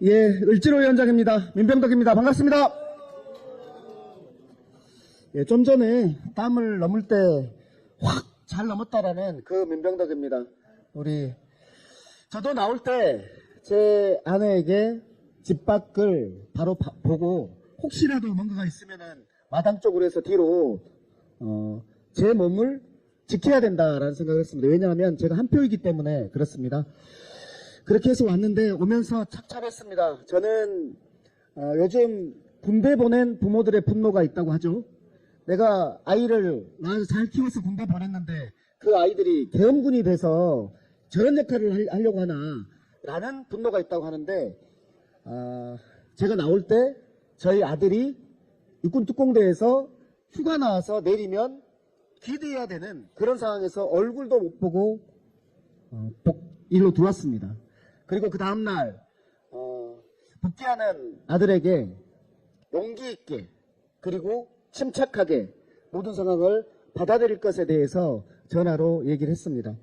예, 을지로 위원장입니다. 민병덕입니다. 반갑습니다. 예, 좀 전에 땀을 넘을 때 확 잘 넘었다라는 그 민병덕입니다. 저도 나올 때 제 아내에게 집 밖을 바로 보고 혹시라도 뭔가가 있으면은 마당 쪽으로 해서 뒤로 제 몸을 지켜야 된다라는 생각을 했습니다. 왜냐하면 제가 한 표이기 때문에 그렇습니다. 그렇게 해서 왔는데 오면서 착잡했습니다. 저는 요즘 군대 보낸 부모들의 분노가 있다고 하죠. 내가 아이를 낳아서 잘 키워서 군대 보냈는데 그 아이들이 계엄군이 돼서 저런 역할을 하려고 하나 라는 분노가 있다고 하는데 제가 나올 때 저희 아들이 육군 특공대에서 휴가 나와서 내리면 기대해야 되는 그런 상황에서 얼굴도 못 보고 일로 들어왔습니다. 그리고 그 다음날 복귀하는 아들에게 용기 있게 그리고 침착하게 모든 상황을 받아들일 것에 대해서 전화로 얘기를 했습니다.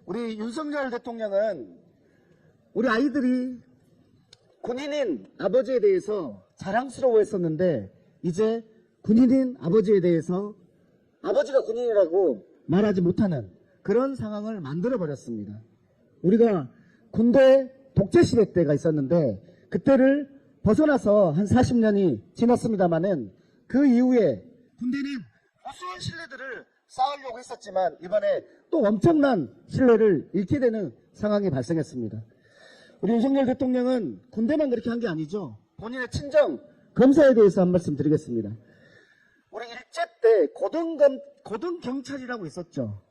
우리 윤석열 대통령은 우리 아이들이 군인인 아버지에 대해서 자랑스러워했었는데 이제 군인인 아버지에 대해서 아버지가 군인이라고 말하지 못하는 그런 상황을 만들어버렸습니다. 우리가 군대 독재시대 때가 있었는데 그때를 벗어나서 한 40년이 지났습니다마는 그 이후에 군대는 우수한 신뢰들을 쌓으려고 했었지만 이번에 또 엄청난 신뢰를 잃게 되는 상황이 발생했습니다. 우리 윤석열 대통령은 군대만 그렇게 한 게 아니죠. 본인의 친정 검사에 대해서 한 말씀 드리겠습니다. 우리 일제 때 고등경찰이라고 있었죠.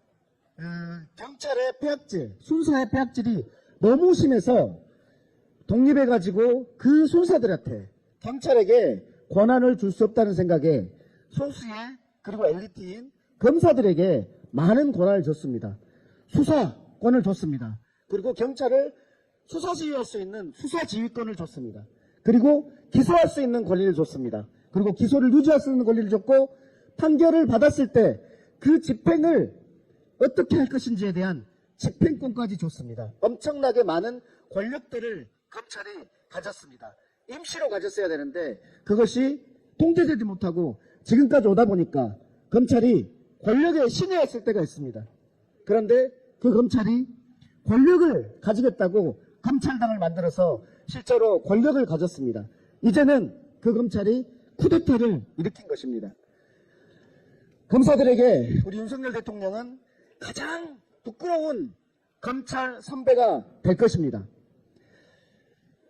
경찰의 폐악질, 순사의 폐악질이 너무 심해서 독립해가지고 그 순사들한테 경찰에게 권한을 줄 수 없다는 생각에 소수의 그리고 엘리트인 검사들에게 많은 권한을 줬습니다. 수사권을 줬습니다. 그리고 경찰을 수사지휘할 수 있는 수사지휘권을 줬습니다. 그리고 기소할 수 있는 권리를 줬습니다. 그리고 기소를 유지할 수 있는 권리를 줬고 판결을 받았을 때 그 집행을 어떻게 할 것인지에 대한 집행권까지 줬습니다. 엄청나게 많은 권력들을 검찰이 가졌습니다. 임시로 가졌어야 되는데 그것이 통제되지 못하고 지금까지 오다 보니까 검찰이 권력에 신여했을 때가 있습니다. 그런데 그 검찰이 권력을 가지겠다고 검찰당을 만들어서 실제로 권력을 가졌습니다. 이제는 그 검찰이 쿠데타를 일으킨 것입니다. 검사들에게 우리 윤석열 대통령은 가장 부끄러운 검찰 선배가 될 것입니다.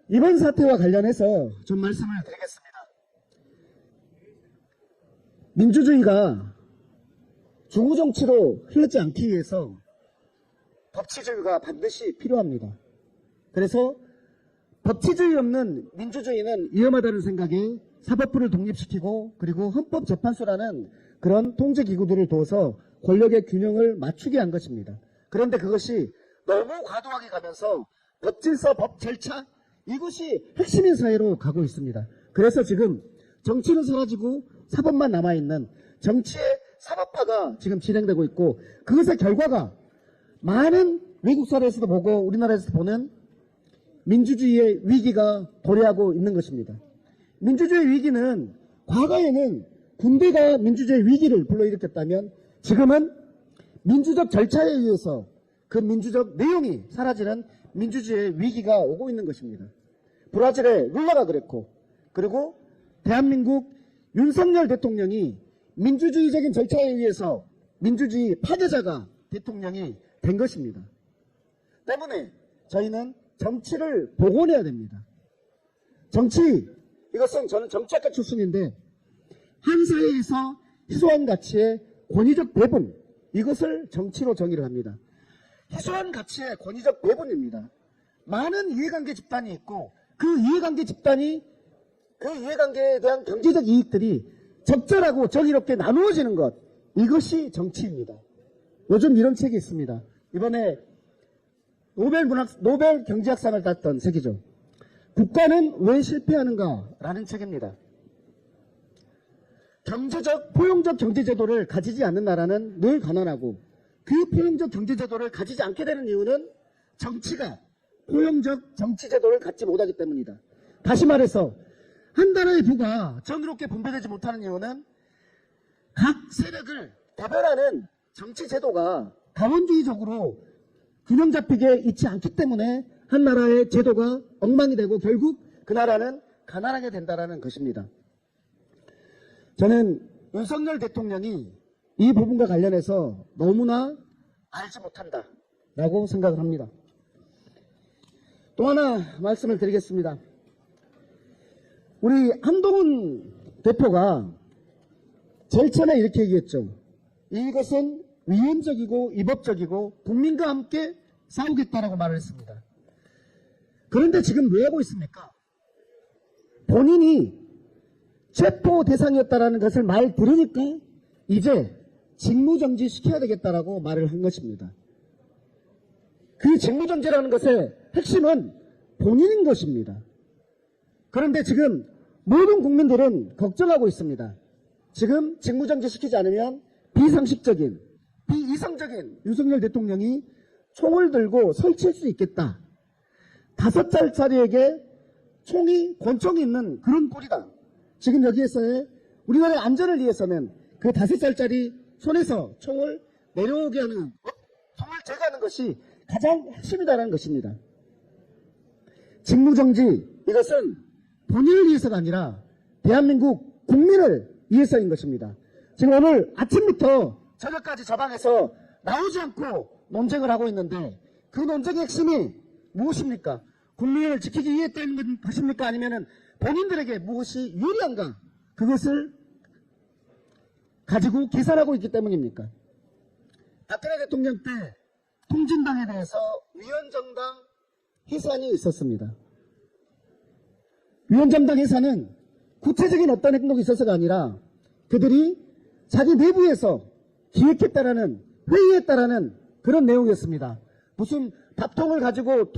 이번 사태와 관련해서 좀 말씀을 드리겠습니다. 민주주의가 중우정치로 흐르지 않기 위해서 법치주의가 반드시 필요합니다. 그래서 법치주의 없는 민주주의는 위험하다는 생각에 사법부를 독립시키고 그리고 헌법재판소라는 그런 통제기구들을 둬서 권력의 균형을 맞추게 한 것입니다. 그런데 그것이 너무 과도하게 가면서 법질서, 법절차 이것이 핵심인 사회로 가고 있습니다. 그래서 지금 정치는 사라지고 사법만 남아있는 정치의 사법화가 지금 진행되고 있고 그것의 결과가 많은 외국 사례에서도 보고 우리나라에서 보는 민주주의의 위기가 도래하고 있는 것입니다. 민주주의 위기는 과거에는 군대가 민주주의 위기를 불러일으켰다면 지금은 민주적 절차에 의해서 그 민주적 내용이 사라지는 민주주의의 위기가 오고 있는 것입니다. 브라질의 룰라가 그랬고 그리고 대한민국 윤석열 대통령이 민주주의적인 절차에 의해서 민주주의 파괴자가 대통령이 된 것입니다. 때문에 저희는 정치를 복원해야 됩니다. 정치, 이것은 저는 정치학과 출신인데 한 사회에서 희소한 가치의 권위적 배분, 이것을 정치로 정의를 합니다. 희소한 가치의 권위적 배분입니다. 많은 이해관계 집단이 있고 그 이해관계에 대한 경제적 이익들이 적절하고 정의롭게 나누어지는 것, 이것이 정치입니다. 요즘 이런 책이 있습니다. 이번에 노벨 경제학상을 땄던 책이죠. 국가는 왜 실패하는가 라는 책입니다. 포용적 경제제도를 가지지 않는 나라는 늘 가난하고 그 포용적 경제제도를 가지지 않게 되는 이유는 정치가 포용적 정치제도를 갖지 못하기 때문이다. 다시 말해서 한 나라의 부가 정의롭게 분배되지 못하는 이유는 각 세력을 대변하는 정치제도가 다원주의적으로 균형 잡히게 있지 않기 때문에 한 나라의 제도가 엉망이 되고 결국 그 나라는 가난하게 된다는 것입니다. 저는 윤석열 대통령이 이 부분과 관련해서 너무나 알지 못한다라고 생각을 합니다. 또 하나 말씀을 드리겠습니다. 우리 한동훈 대표가 제일 처음에 이렇게 얘기했죠. 이것은 위헌적이고 위법적이고 국민과 함께 싸우겠다라고 말을 했습니다. 그런데 지금 왜 하고 있습니까? 본인이 체포 대상이었다라는 것을 말 들으니까 이제 직무정지 시켜야 되겠다라고 말을 한 것입니다. 그 직무정지라는 것의 핵심은 본인인 것입니다. 그런데 지금 모든 국민들은 걱정하고 있습니다. 지금 직무정지 시키지 않으면 비상식적인, 비이성적인 윤석열 대통령이 총을 들고 설치할 수 있겠다. 5살짜리에게 권총이 있는 그런 꼴이다. 지금 여기에서의 우리나라의 안전을 위해서는 그 5살짜리 손에서 총을 내려오게 하는, 총을 제거하는 것이 가장 핵심이다라는 것입니다. 직무정지, 이것은 본인을 위해서가 아니라 대한민국 국민을 위해서인 것입니다. 지금 오늘 아침부터 저녁까지 저 방에서 나오지 않고 논쟁을 하고 있는데 그 논쟁의 핵심이 무엇입니까? 국민을 지키기 위해 했다는 것입니까? 아니면 본인들에게 무엇이 유리한가? 그것을 가지고 계산하고 있기 때문입니까? 박근혜 대통령 때 통진당에 대해서 위헌정당 해산이 있었습니다. 위헌정당 해산은 구체적인 어떤 행동이 있어서가 아니라 그들이 자기 내부에서 기획했다라는, 회의했다라는 그런 내용이었습니다. 무슨 밥통을 가지고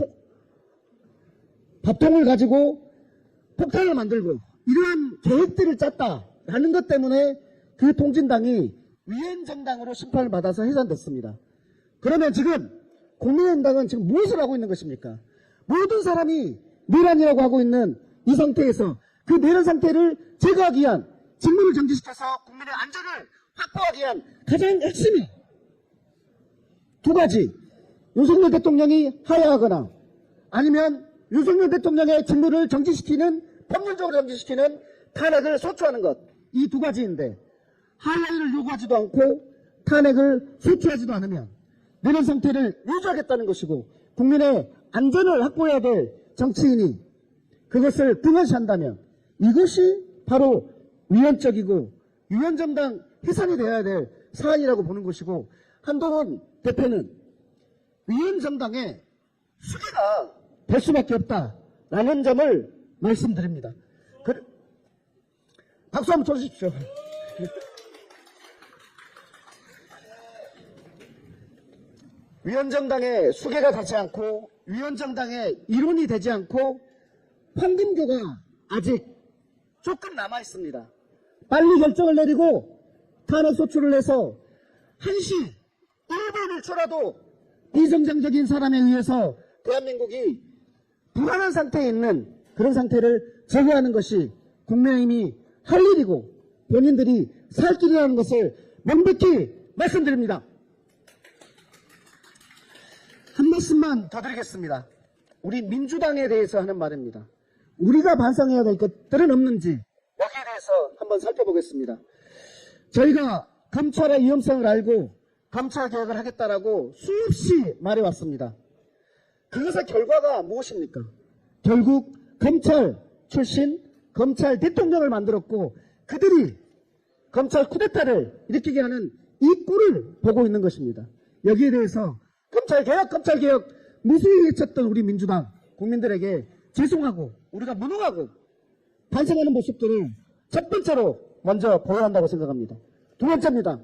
폭탄을 만들고 이러한 계획들을 짰다라는 것 때문에 그 통진당이 위헌정당으로 심판을 받아서 해산됐습니다. 그러면 지금 국민의힘당은 지금 무엇을 하고 있는 것입니까? 모든 사람이 내란이라고 하고 있는 이 상태에서 그 내란 상태를 제거하기 위한, 직무를 정지시켜서 국민의 안전을 확보하기 위한 가장 핵심이 두 가지. 윤석열 대통령이 하야하거나 아니면 윤석열 대통령의 직무를 정지시키는, 법률적으로 정지시키는 탄핵을 소추하는 것. 이 두 가지인데 하야를 요구하지도 않고 탄핵을 소추하지도 않으면 내란 상태를 유지하겠다는 것이고 국민의 안전을 확보해야 될 정치인이 그것을 등한시한다면 이것이 바로 위헌적이고 위헌정당 해산이 되어야 될 사안이라고 보는 것이고, 한동훈 대표는 위헌정당의 수괴가 될 수밖에 없다라는 점을 말씀드립니다. 박수 한번 쳐주십시오. 위헌정당의 수괴가 되지 않고 위헌정당의 이론이 되지 않고 황금교가 아직 조금 남아있습니다. 빨리 결정을 내리고 탄핵 소추를 해서 1시 1분 1초라도 비정상적인 사람에 의해서 대한민국이 불안한 상태에 있는 그런 상태를 제거하는 것이 국민의힘이 할 일이고 본인들이 살 길이라는 것을 명백히 말씀드립니다. 한 말씀만 더 드리겠습니다. 우리 민주당에 대해서 하는 말입니다. 우리가 반성해야 될 것들은 없는지 여기에 대해서 한번 살펴보겠습니다. 저희가 검찰의 위험성을 알고 검찰개혁을 하겠다라고 수없이 말해왔습니다. 그것의 결과가 무엇입니까? 결국 검찰 출신 검찰 대통령을 만들었고 그들이 검찰 쿠데타를 일으키게 하는 이 꼴을 보고 있는 것입니다. 여기에 대해서 검찰개혁 무수히 외쳤던 우리 민주당 국민들에게 죄송하고 우리가 무능하고 반성하는 모습들을 첫 번째로 먼저 보여야 한다고 생각합니다. 두 번째입니다.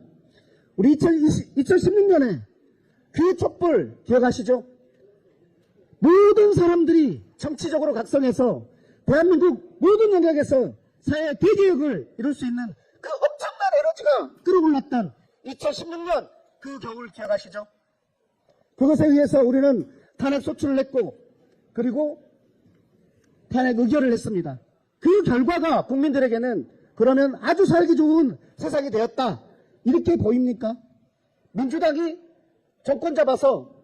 우리 2016년에 그 촛불 기억하시죠? 모든 사람들이 정치적으로 각성해서 대한민국 모든 영역에서 사회 대개혁을 이룰 수 있는 그 엄청난 에너지가 끌어올랐던 2016년 그 겨울 기억하시죠? 그것에 의해서 우리는 탄핵 소추를 냈고 그리고 탄핵 의결을 했습니다. 그 결과가 국민들에게는 그러면 아주 살기 좋은 세상이 되었다, 이렇게 보입니까? 민주당이 정권 잡아서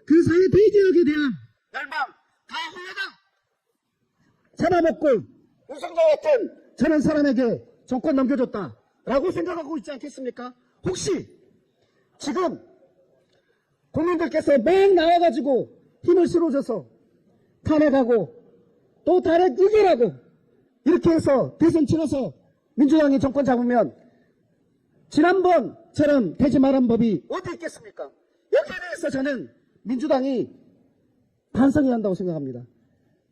그 사회 대개혁에 대한 열망 다 홍해당 잡아먹고 윤석열 같은 저런 사람에게 정권 넘겨줬다라고 생각하고 있지 않겠습니까? 혹시 지금 국민들께서 막 나와가지고 힘을 실어줘서 탄핵하고 또 탄핵 의결하고 이렇게 해서 대선 치러서 민주당이 정권 잡으면 지난번처럼 되지 말한 법이 어디 있겠습니까? 여기에 대해서 저는 민주당이 반성해야 한다고 생각합니다.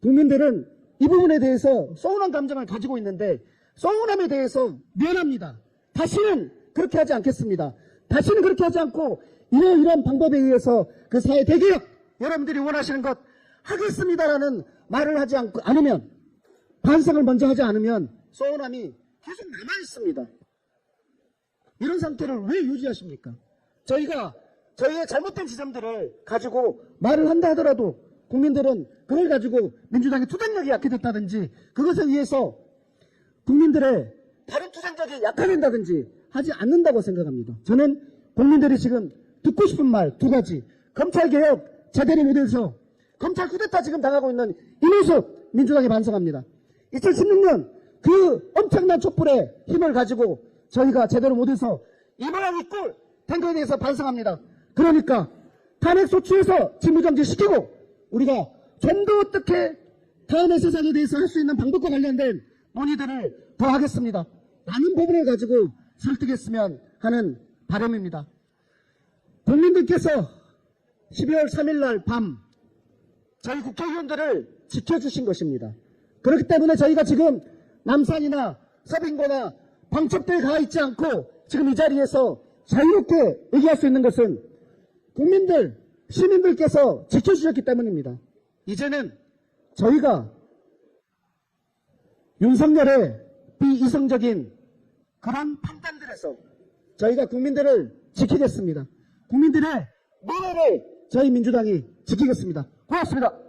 국민들은 이 부분에 대해서 서운한 감정을 가지고 있는데 서운함에 대해서 미안합니다. 다시는 그렇게 하지 않겠습니다. 다시는 그렇게 하지 않고 이러이러한 방법에 의해서 그 사회 대개혁 여러분들이 원하시는 것 하겠습니다라는 말을 하지 않으면, 반성을 먼저 하지 않으면 서운함이 계속 남아있습니다. 이런 상태를 왜 유지하십니까? 저희가 저희의 잘못된 지점들을 가지고 말을 한다 하더라도 국민들은 그걸 가지고 민주당의 투쟁력이 약해졌다든지 그것에 의해서 국민들의 다른 투쟁력이 약화된다든지 하지 않는다고 생각합니다. 저는 국민들이 지금 듣고 싶은 말 두 가지. 검찰개혁 제대로 못해서 검찰 쿠데타 지금 당하고 있는 이 모습 민주당이 반성합니다. 2016년 그 엄청난 촛불의 힘을 가지고 저희가 제대로 못해서 이 모양이 꼴 된 거에 대해서 반성합니다. 그러니까 탄핵 소추에서 직무정지 시키고 우리가 좀 더 어떻게 다음의 세상에 대해서 할 수 있는 방법과 관련된 논의들을 더 하겠습니다. 많은 부분을 가지고 설득했으면 하는 바람입니다. 국민들께서 12월 3일 날 밤 저희 국회의원들을 지켜주신 것입니다. 그렇기 때문에 저희가 지금 남산이나 서빙고나 방첩대에 가 있지 않고 지금 이 자리에서 자유롭게 얘기할 수 있는 것은 국민들, 시민들께서 지켜주셨기 때문입니다. 이제는 저희가 윤석열의 비이성적인 그런 판단들에서 저희가 국민들을 지키겠습니다. 국민들의 미래를 저희 민주당이 지키겠습니다. 고맙습니다.